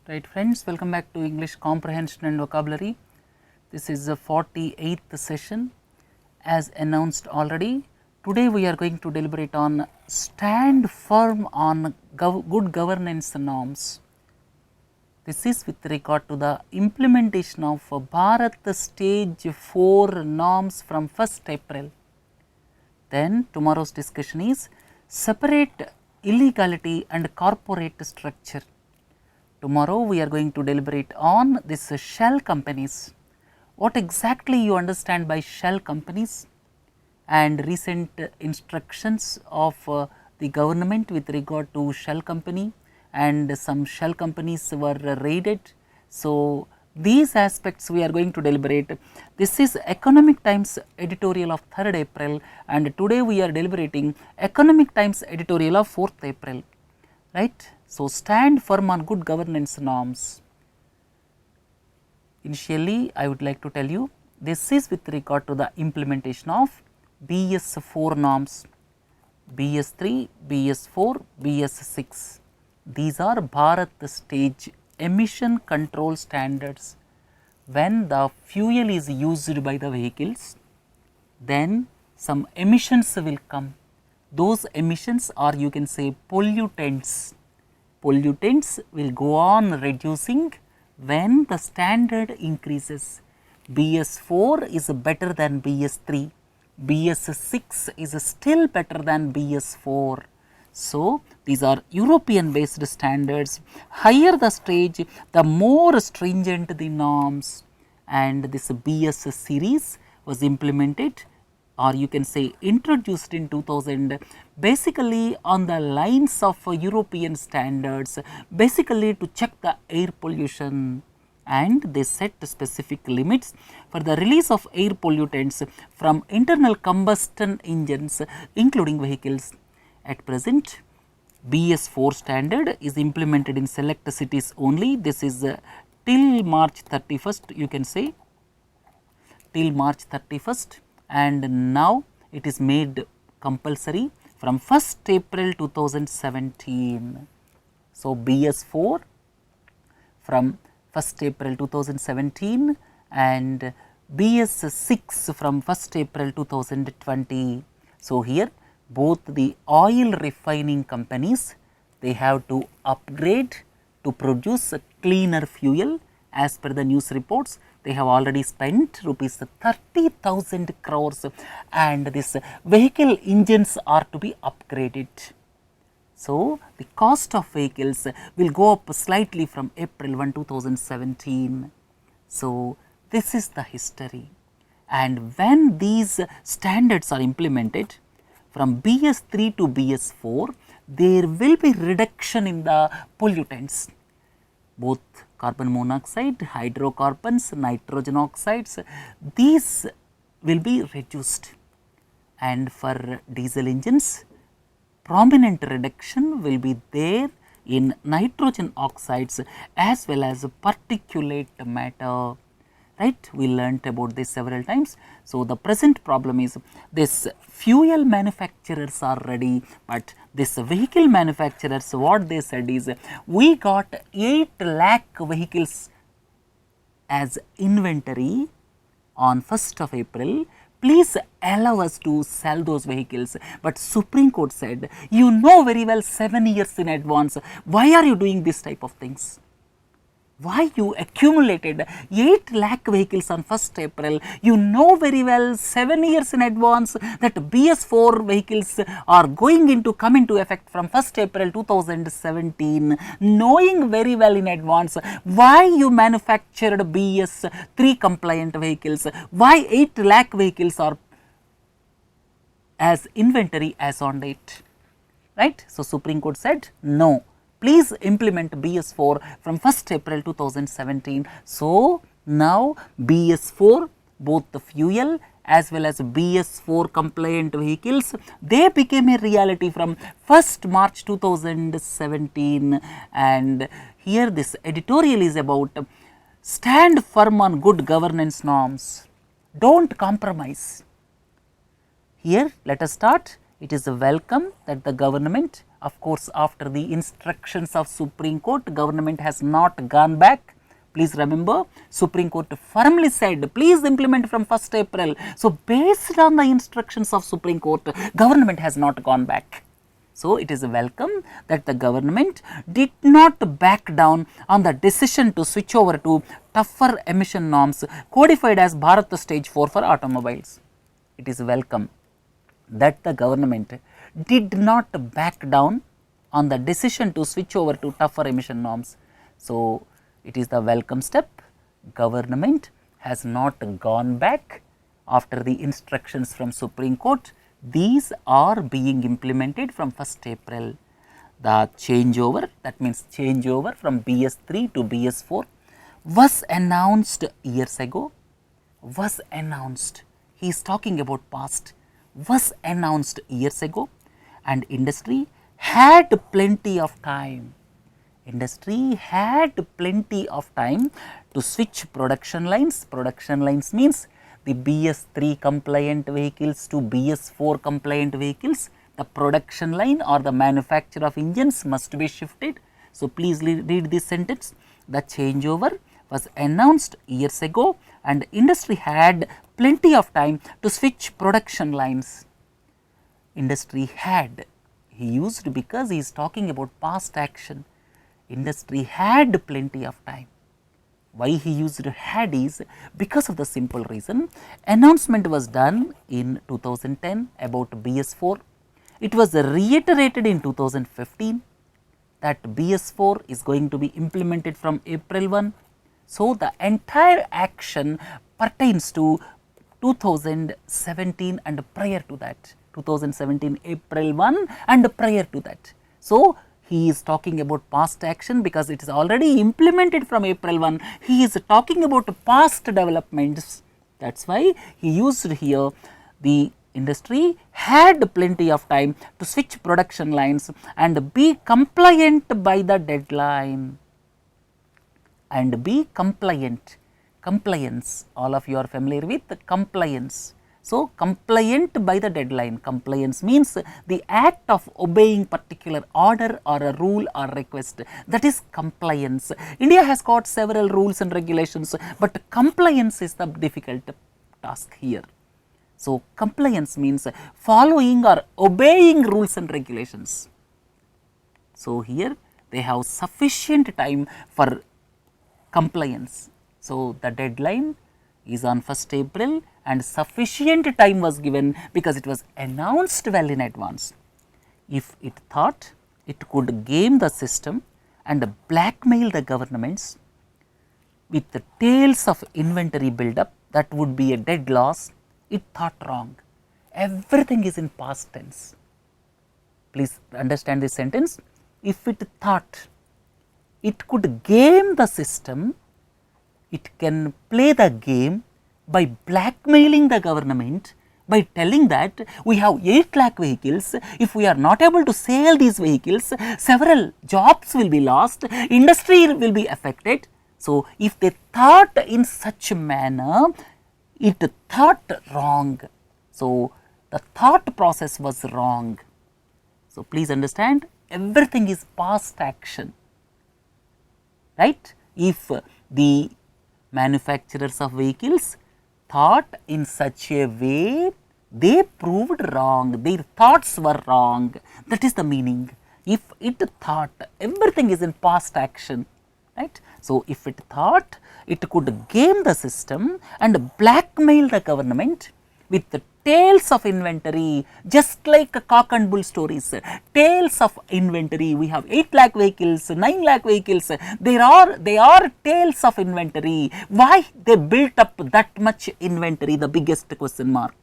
Right friends, welcome back to English Comprehension and Vocabulary. This is the 48th session. As announced already, today we are going to deliberate on stand firm on good governance norms. This is with regard to the implementation of Bharat Stage 4 norms from 1st April. Then tomorrow's discussion is separate illegality and corporate structure. Tomorrow we are going to deliberate on this shell companies. What exactly you understand by shell companies and recent instructions of the government with regard to shell company, and some shell companies were raided. So, these aspects we are going to deliberate. This is Economic Times editorial of 3rd April, and today we are deliberating Economic Times editorial of 4th April, right. So, stand firm on good governance norms. Initially, I would like to tell you this is with regard to the implementation of BS 4 norms, BS 3, BS 4, BS 6. These are Bharat Stage emission control standards. When the fuel is used by the vehicles, then some emissions will come. Those emissions are, you can say, pollutants. Pollutants will go on reducing when the standard increases. BS 4 is better than BS 3, BS 6 is still better than BS 4. So, these are European based standards. Higher the stage, the more stringent the norms, and this BS series was implemented, or you can say introduced in 2000, basically on the lines of European standards, basically to check the air pollution, and they set specific limits for the release of air pollutants from internal combustion engines including vehicles. At present, BS 4 standard is implemented in select cities only. This is till March 31st, you can say till March 31st. And now it is made compulsory from 1st April 2017. So, BS 4 from 1st April 2017 and BS 6 from 1st April 2020. So, here both the oil refining companies, they have to upgrade to produce a cleaner fuel. As per the news reports, they have already spent rupees 30,000 crores, and this vehicle engines are to be upgraded. So, the cost of vehicles will go up slightly from April 1, 2017. So, this is the history, and when these standards are implemented from BS 3 to BS 4, there will be reduction in the pollutants, both carbon monoxide, hydrocarbons, nitrogen oxides, these will be reduced. And for diesel engines, prominent reduction will be there in nitrogen oxides as well as particulate matter, right. We learnt about this several times. So, the present problem is this fuel manufacturers are ready, but this vehicle manufacturers, what they said is, we got 8 lakh vehicles as inventory on 1st of April, please allow us to sell those vehicles. But Supreme Court said, you know very well 7 years in advance, why are you doing this type of things? Why you accumulated 8 lakh vehicles on 1st April, you know very well 7 years in advance that BS 4 vehicles are come into effect from 1st April 2017, knowing very well in advance why you manufactured BS 3 compliant vehicles, why 8 lakh vehicles are as inventory as on date, right. So, Supreme Court said no, please implement BS 4 from 1st April 2017. So, now BS 4, both the fuel as well as BS 4 compliant vehicles, they became a reality from 1st March 2017. And here this editorial is about stand firm on good governance norms, don't compromise. Here let us start. It is a welcome that the government Of course, after the instructions of Supreme Court, government has not gone back. Please remember, Supreme Court firmly said, please implement from 1st April. So, based on the instructions of Supreme Court, government has not gone back. So, it is welcome that the government did not back down on the decision to switch over to tougher emission norms codified as Bharat Stage 4 for automobiles. It is welcome that the government did not back down on the decision to switch over to tougher emission norms. So, it is the welcome step. Government has not gone back after the instructions from Supreme Court. These are being implemented from 1st April. The changeover, that means changeover from BS3 to BS4 was announced years ago, was announced. He is talking about past, was announced years ago, and industry had plenty of time. Industry had plenty of time to switch production lines. Production lines means the BS3 compliant vehicles to BS4 compliant vehicles. The production line or the manufacture of engines must be shifted. So, please read this sentence. The changeover was announced years ago and industry had plenty of time to switch production lines. Industry had, he used because he is talking about past action. Industry had plenty of time. Why he used had is because of the simple reason, announcement was done in 2010 about BS4. It was reiterated in 2015 that BS4 is going to be implemented from April 1. So, the entire action pertains to 2017 and prior to that, 2017 April 1 and prior to that. So, he is talking about past action because it is already implemented from April 1. He is talking about past developments. That is why he used here the industry had plenty of time to switch production lines and be compliant by the deadline. And be compliant, compliance, all of you are familiar with compliance. So, compliant by the deadline, compliance means the act of obeying particular order or a rule or request, that is compliance. India has got several rules and regulations, but compliance is the difficult task here. So, compliance means following or obeying rules and regulations. So, here they have sufficient time for compliance. So, the deadline is on 1st April and sufficient time was given because it was announced well in advance. If it thought it could game the system and blackmail the governments with the tales of inventory build-up, that would be a dead loss, it thought wrong. Everything is in past tense. Please understand this sentence. If it thought it could game the system, it can play the game by blackmailing the government, by telling that we have 8 lakh vehicles, if we are not able to sell these vehicles, several jobs will be lost, industry will be affected. So, if they thought in such a manner, it thought wrong. So, the thought process was wrong. So, please understand, everything is past action, right. If the manufacturers of vehicles thought in such a way, they proved wrong, their thoughts were wrong, that is the meaning. If it thought, everything is in past action, right. So, if it thought it could game the system and blackmail the government with the tales of inventory, just like cock and bull stories, tales of inventory, we have 8 lakh vehicles, 9 lakh vehicles, they are tales of inventory. Why they built up that much inventory, the biggest question mark.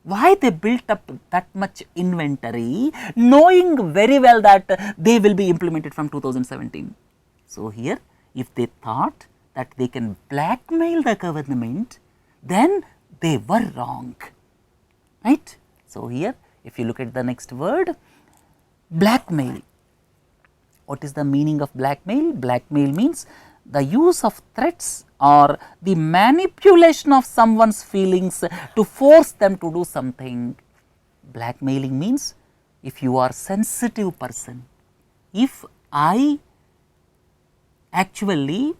Why they built up that much inventory, knowing very well that they will be implemented from 2017. So, here if they thought that they can blackmail the government, then they were wrong, right. So, here if you look at the next word, blackmail. What is the meaning of blackmail? Blackmail means the use of threats or the manipulation of someone's feelings to force them to do something. Blackmailing means if you are sensitive person, if I actually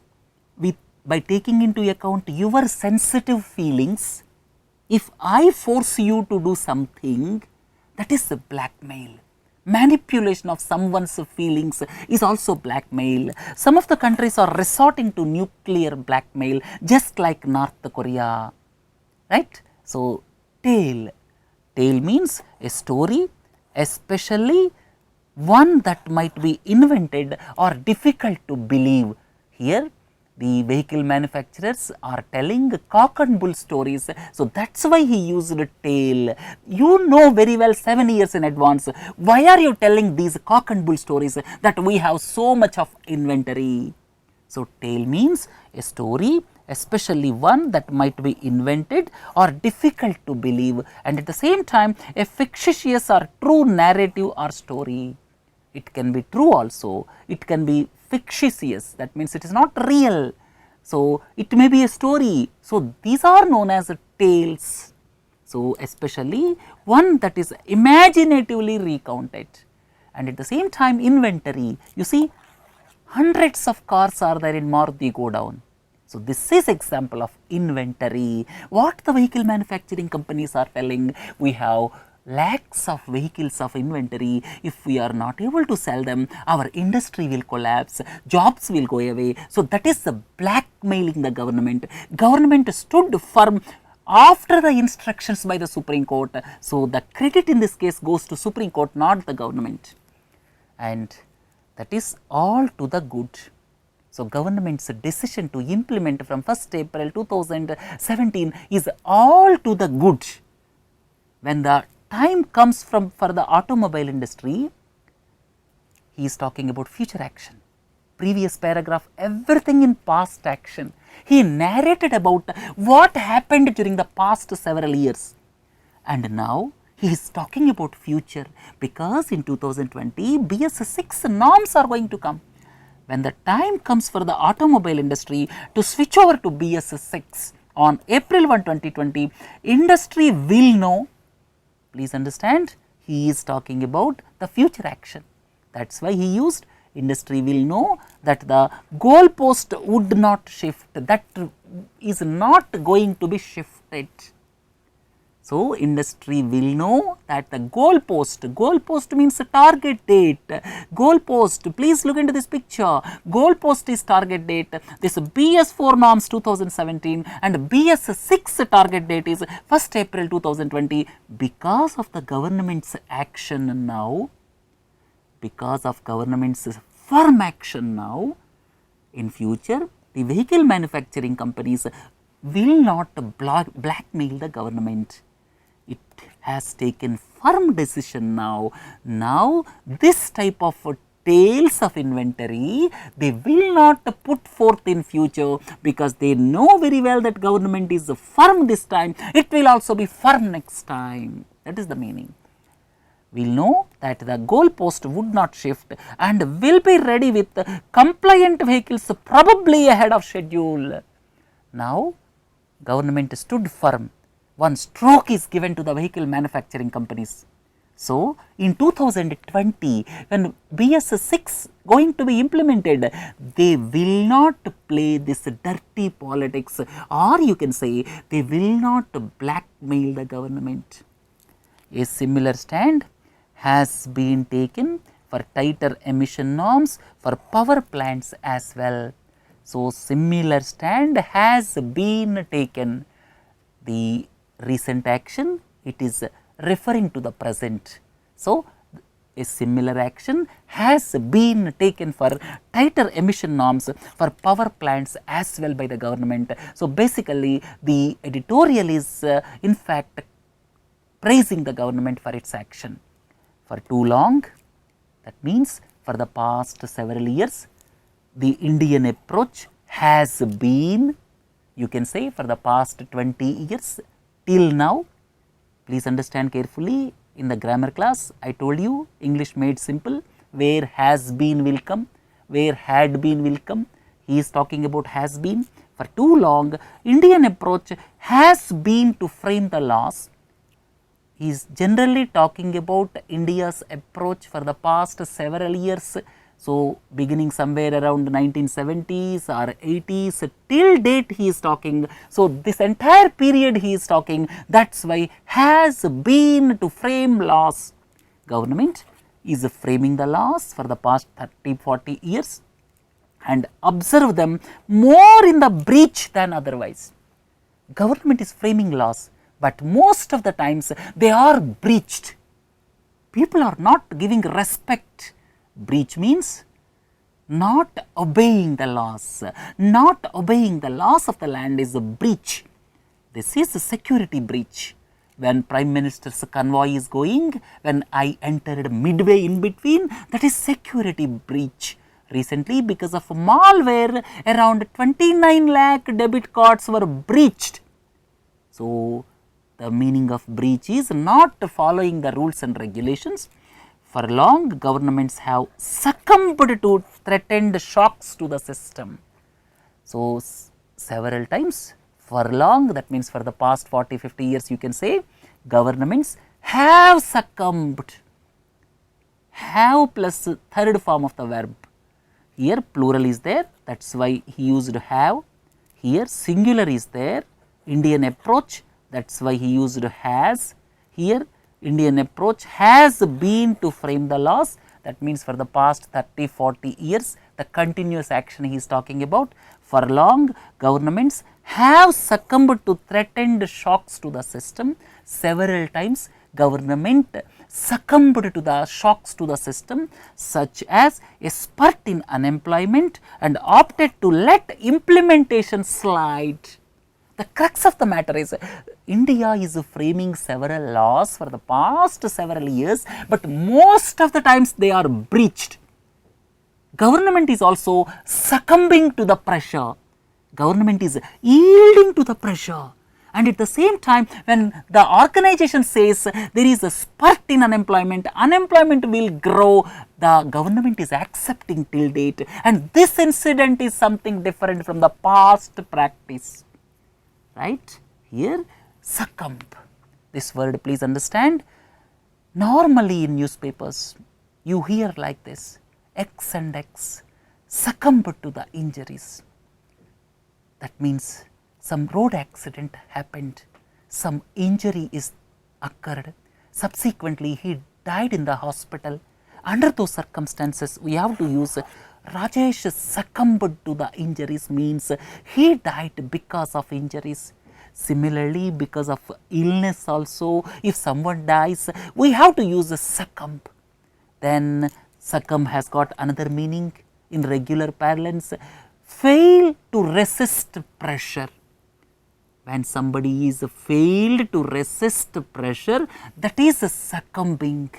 by taking into account your sensitive feelings, if I force you to do something, that is a blackmail. Manipulation of someone's feelings is also blackmail. Some of the countries are resorting to nuclear blackmail, just like North Korea, right. So, tale means a story, especially one that might be invented or difficult to believe. Here the vehicle manufacturers are telling cock and bull stories. So, that is why he used a tale. You know very well 7 years in advance, why are you telling these cock and bull stories that we have so much of inventory. So, tale means a story, especially one that might be invented or difficult to believe, and at the same time a fictitious or true narrative or story. It can be true also, it can be fictitious, that means it is not real. So, it may be a story. So, these are known as tales. So, especially one that is imaginatively recounted, and at the same time inventory. You see, hundreds of cars are there in Maruti Godown. So, this is example of inventory. What the vehicle manufacturing companies are telling, we have lakhs of vehicles of inventory. If we are not able to sell them, our industry will collapse, jobs will go away. So, that is the blackmailing the government. Government stood firm after the instructions by the Supreme Court. So, the credit in this case goes to Supreme Court, not the government, and that is all to the good. So, government's decision to implement from 1st April 2017 is all to the good. When the time comes for the automobile industry, he is talking about future action. Previous paragraph, everything in past action. He narrated about what happened during the past several years, and now he is talking about future, because in 2020 BS 6 norms are going to come. When the time comes for the automobile industry to switch over to BS 6 on April 1, 2020, industry will know. Please understand, he is talking about the future action. That is why he used industry will know that the goalpost would not shift, that is not going to be shifted. So, industry will know that the goalpost means a target date. Goalpost, please look into this picture. Goalpost is target date. This BS 4 norms 2017 and BS 6 target date is 1st April 2020. Because of the government's action now, because of government's firm action now, in future the vehicle manufacturing companies will not blackmail the government. It has taken firm decision now. Now, this type of tales of inventory, they will not put forth in future, because they know very well that government is firm this time, it will also be firm next time. That is the meaning. We will know that the goalpost would not shift and will be ready with compliant vehicles probably ahead of schedule. Now, government stood firm. One stroke is given to the vehicle manufacturing companies. So, in 2020, when BS 6 going to be implemented, they will not play this dirty politics, or you can say they will not blackmail the government. A similar stand has been taken for tighter emission norms for power plants as well. So, similar stand has been taken. The recent action, it is referring to the present. So, a similar action has been taken for tighter emission norms for power plants as well by the government. So, basically the editorial is in fact praising the government for its action. For too long, that means for the past several years, the Indian approach has been, you can say, for the past 20 years till now. Please understand carefully, in the grammar class I told you English made simple, where has been will come, where had been will come. He is talking about has been. For too long, Indian approach has been to frame the laws he is generally talking about India's approach for the past several years. So, beginning somewhere around 1970s or 80s till date he is talking. So, this entire period he is talking, that is why has been to frame laws. Government is framing the laws for the past 30-40 years and observe them more in the breach than otherwise. Government is framing laws, but most of the times they are breached. People are not giving respect. Breach means not obeying the laws. Not obeying the laws of the land is a breach. This is a security breach. When Prime Minister's convoy is going, when I entered midway in between, that is security breach. Recently, because of malware, around 29 lakh debit cards were breached. So, the meaning of breach is not following the rules and regulations. For long, governments have succumbed to threatened shocks to the system. So, several times for long, that means for the past 40-50 years you can say, governments have succumbed. Have plus third form of the verb. Here plural is there, that is why he used have. Here singular is there, Indian approach, that is why he used has. Here Indian approach has been to frame the laws, that means for the past 30-40 years the continuous action he is talking about. For long, governments have succumbed to threatened shocks to the system. Several times government succumbed to the shocks to the system, such as a spurt in unemployment and opted to let implementation slide. The crux of the matter is India is framing several laws for the past several years, but most of the times they are breached. Government is also succumbing to the pressure. Government is yielding to the pressure. And at the same time, when the organization says there is a spurt in unemployment, unemployment will grow, the government is accepting till date. And this incident is something different from the past practice. Right? Here, succumb. This word please understand. Normally in newspapers, you hear like this, X and X succumbed to the injuries. That means some road accident happened, some injury is occurred, subsequently he died in the hospital. Under those circumstances, we have to use Rajesh succumbed to the injuries, means he died because of injuries. Similarly, because of illness also, if someone dies, we have to use succumb. Then succumb has got another meaning in regular parlance, fail to resist pressure. When somebody is failed to resist pressure, that is succumbing.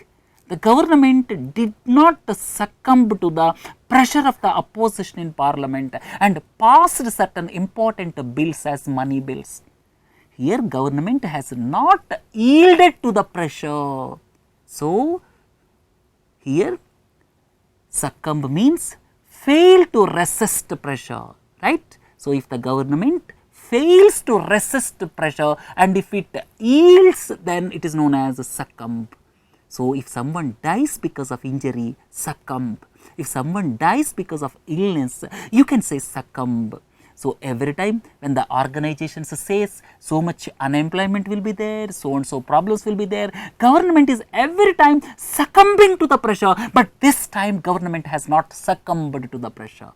The government did not succumb to the pressure of the opposition in parliament and passed certain important bills as money bills. Here government has not yielded to the pressure. So, here succumb means fail to resist pressure, right. So, if the government fails to resist pressure and if it yields, then it is known as succumb. So, if someone dies because of injury, succumb. If someone dies because of illness, you can say succumb. So, every time when the organization says so much unemployment will be there, so and so problems will be there, government is every time succumbing to the pressure, but this time government has not succumbed to the pressure,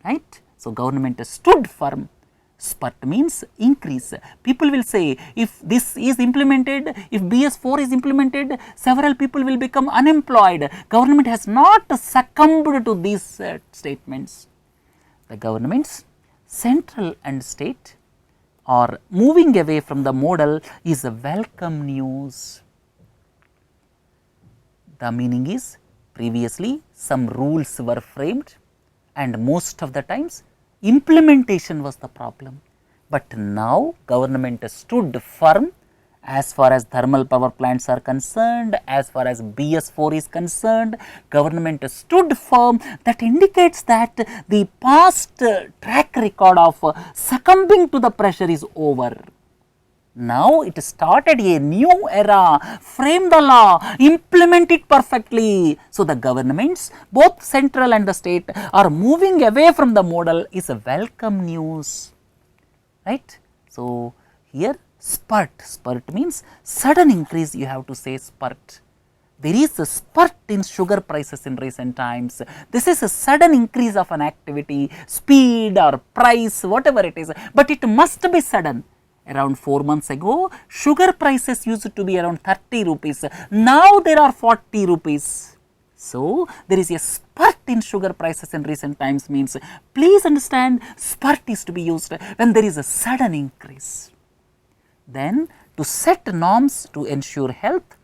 right. So, government stood firm. Spurt means increase. People will say if this is implemented, if BS4 is implemented, several people will become unemployed. Government has not succumbed to these statements. The governments, central and state, are moving away from the model is a welcome news. The meaning is previously some rules were framed and most of the times implementation was the problem, but now government stood firm as far as thermal power plants are concerned, as far as BS4 is concerned, government stood firm. That indicates that the past track record of succumbing to the pressure is over. Now it started a new era, frame the law, implement it perfectly. So, the governments, both central and the state, are moving away from the model is a welcome news, right. So, here spurt means sudden increase, you have to say spurt. There is a spurt in sugar prices in recent times. This is a sudden increase of an activity, speed or price, whatever it is, but it must be sudden. Around 4 months ago, sugar prices used to be around 30 rupees. Now there are 40 rupees. So, there is a spurt in sugar prices in recent times means, please understand, spurt is to be used when there is a sudden increase. Then, to set norms to ensure health,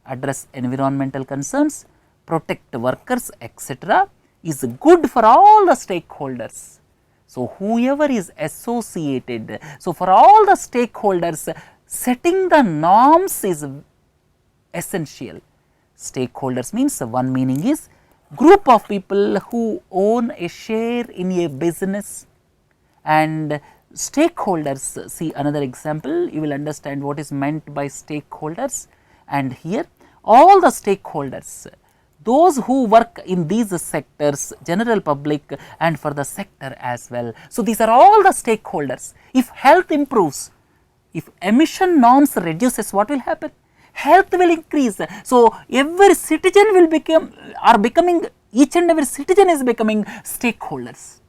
address environmental concerns, protect workers, etc., is good for all the stakeholders. So, whoever is associated, so for all the stakeholders, setting the norms is essential. Stakeholders means one meaning is group of people who own a share in a business, and stakeholders, see another example, you will understand what is meant by stakeholders. And here all the stakeholders, those who work in these sectors, general public and for the sector as well. So, these are all the stakeholders. If health improves, if emission norms reduces, what will happen? Health will increase. So, every citizen will becoming, each and every citizen is becoming stakeholders.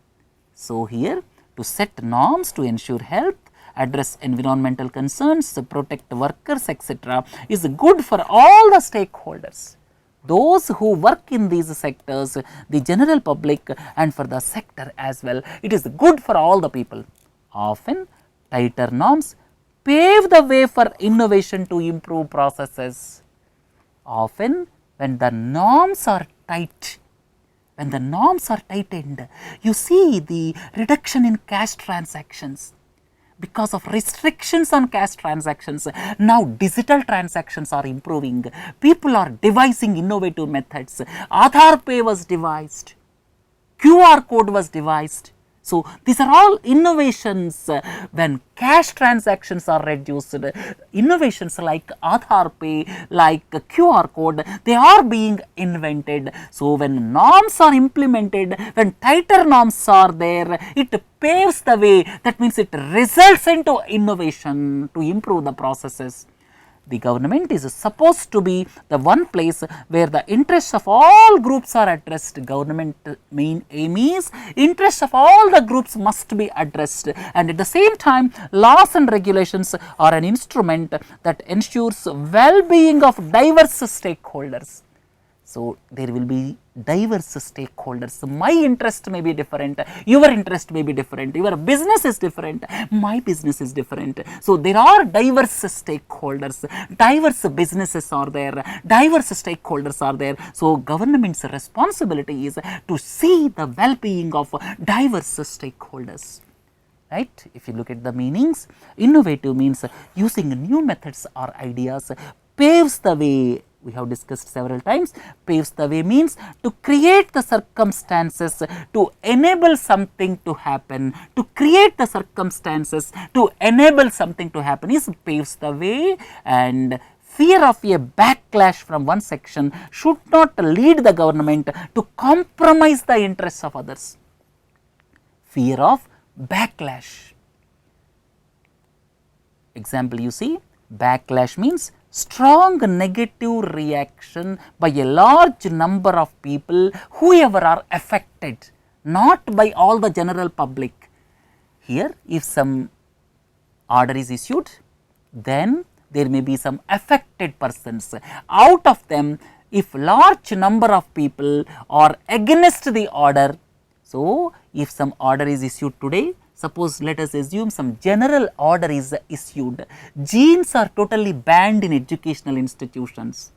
So, here to set norms to ensure health, address environmental concerns, protect workers, etc., is good for all the stakeholders. Those who work in these sectors, the general public and for the sector as well, it is good for all the people. Often tighter norms pave the way for innovation to improve processes. Often when the norms are tight, when the norms are tightened, you see the reduction in cash transactions. Because of restrictions on cash transactions, now digital transactions are improving. People are devising innovative methods. Aadhaar Pay was devised, QR code was devised. So, these are all innovations when cash transactions are reduced. Innovations like Aadhaar Pay, like QR code, they are being invented. So, when norms are implemented, when tighter norms are there, it paves the way. That means it results into innovation to improve the processes. The government is supposed to be the one place where the interests of all groups are addressed. Government main aim is interests of all the groups must be addressed, and at the same time laws and regulations are an instrument that ensures well-being of diverse stakeholders. So, there will be diverse stakeholders. My interest may be different, your interest may be different, your business is different, my business is different. So, there are diverse stakeholders, diverse businesses are there, diverse stakeholders are there. So, government's responsibility is to see the well-being of diverse stakeholders. Right? If you look at the meanings, innovative means using new methods or ideas, paves the way. We have discussed several times. Paves the way means to create the circumstances to enable something to happen. To create the circumstances to enable something to happen is paves the way, and fear of a backlash from one section should not lead the government to compromise the interests of others. Fear of backlash. Example, you see, backlash means strong negative reaction by a large number of people, whoever are affected, not by all the general public. Here, if some order is issued, then there may be some affected persons. Out of them, if large number of people are against the order, so if some order is issued today, suppose let us assume some general order is issued, jeans are totally banned in educational institutions.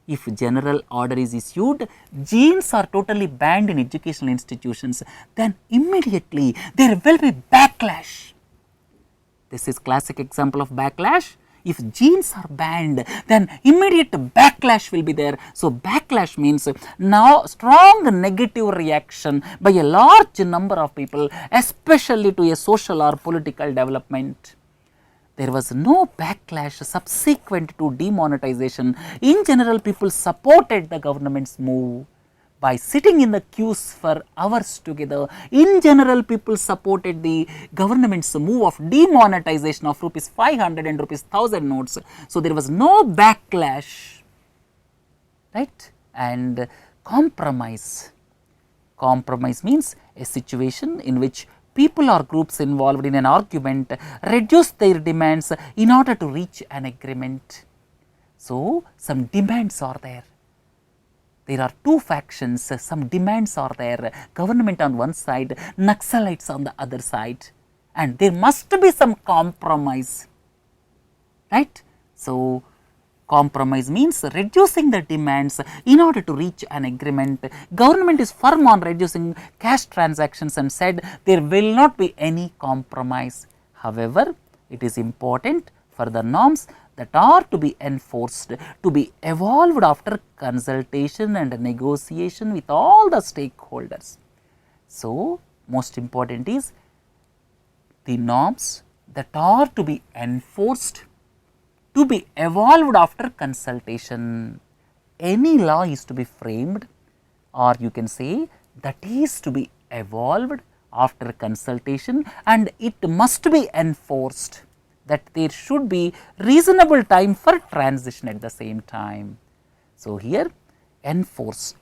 If general order is issued, jeans are totally banned in educational institutions, then immediately there will be backlash. This is classic example of backlash. If jeans are banned, then immediate backlash will be there. So, backlash means now strong negative reaction by a large number of people, especially to a social or political development. there was no backlash subsequent to demonetization. In general, people supported the government's move by sitting in the queues for hours together. In general, people supported the government's move of demonetization of rupees 500 and rupees 1000 notes. So, there was no backlash, right? And compromise. Compromise means a situation in which people or groups involved in an argument reduce their demands in order to reach an agreement. So, some demands are there. There are two factions, some demands are there, government on one side, Naxalites on the other side, and there must be some compromise, right. So, compromise means reducing the demands in order to reach an agreement. Government is firm on reducing cash transactions and said there will not be any compromise. However, it is important for the norms that are to be enforced to be evolved after consultation and negotiation with all the stakeholders. So, most important is the norms that are to be enforced to be evolved after consultation. Any law is to be framed, or you can say that is to be evolved after consultation, and it must be enforced, that there should be reasonable time for transition at the same time. So, here enforce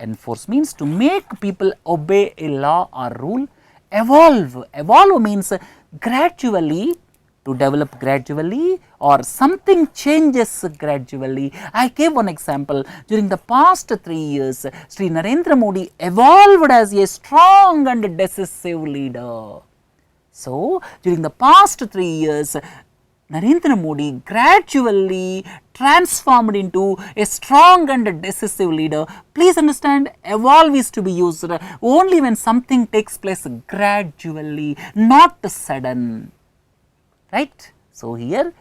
means to make people obey a law or rule. Evolve means gradually, to develop gradually, or something changes gradually. I gave one example. During the past 3 years, Sri Narendra Modi evolved as a strong and decisive leader. So, during the past 3 years, Narendra Modi gradually transformed into a strong and decisive leader. Please understand, evolve is to be used only when something takes place gradually, not sudden, right. So, here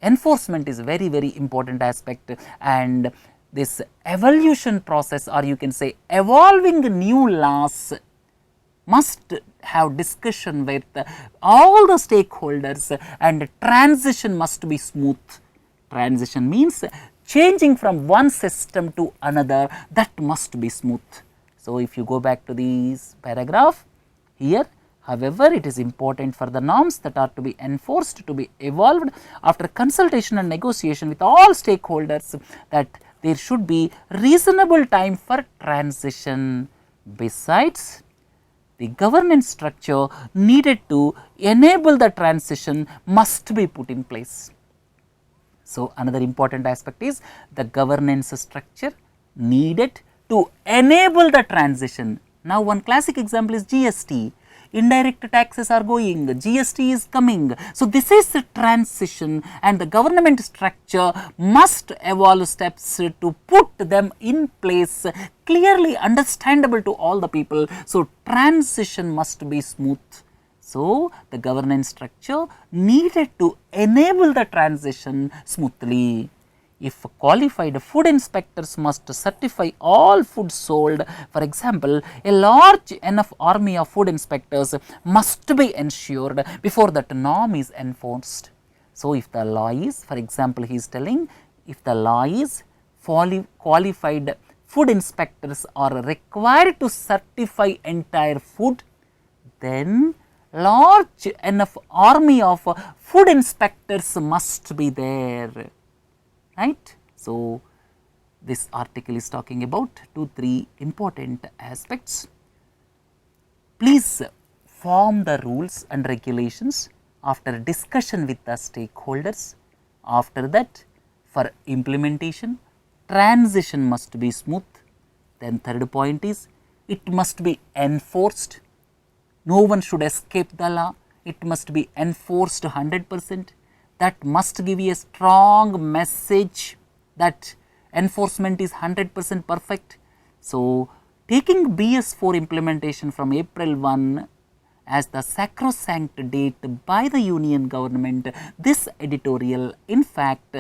enforcement is very, very important aspect, and this evolution process, or you can say evolving new laws, must have discussion with all the stakeholders, and transition must be smooth. Transition means changing from one system to another, that must be smooth. So, if you go back to this paragraph here, however, it is important for the norms that are to be enforced to be evolved after consultation and negotiation with all stakeholders, that there should be reasonable time for transition. Besides, the governance structure needed to enable the transition must be put in place. So, another important aspect is the governance structure needed to enable the transition. Now, one classic example is GST. Indirect taxes are going, GST is coming. So, this is the transition, and the government structure must evolve steps to put them in place, clearly understandable to all the people. So, transition must be smooth. So, the governance structure needed to enable the transition smoothly. If qualified food inspectors must certify all food sold, for example, a large enough army of food inspectors must be ensured before that norm is enforced. So, if the law is, for example, he is telling, if the law is qualified food inspectors are required to certify entire food, then large enough army of food inspectors must be there. Right. So, this article is talking about 2-3 important aspects. Please form the rules and regulations after discussion with the stakeholders. After that, for implementation, transition must be smooth. Then third point is, it must be enforced. No one should escape the law. It must be enforced 100%. That must give you a strong message that enforcement is 100% perfect. So, taking BS4 implementation from April 1 as the sacrosanct date by the Union government, this editorial in fact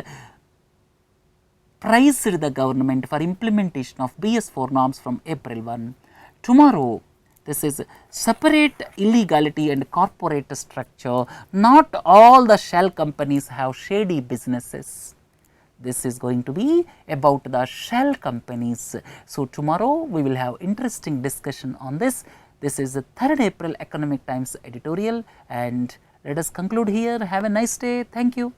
praised the government for implementation of BS4 norms from April 1. Tomorrow, This is separate illegality and corporate structure. Not all the shell companies have shady businesses. This is going to be about the shell companies. So, tomorrow we will have interesting discussion on this. This is the 3rd April Economic Times editorial, and let us conclude here. Have a nice day. Thank you.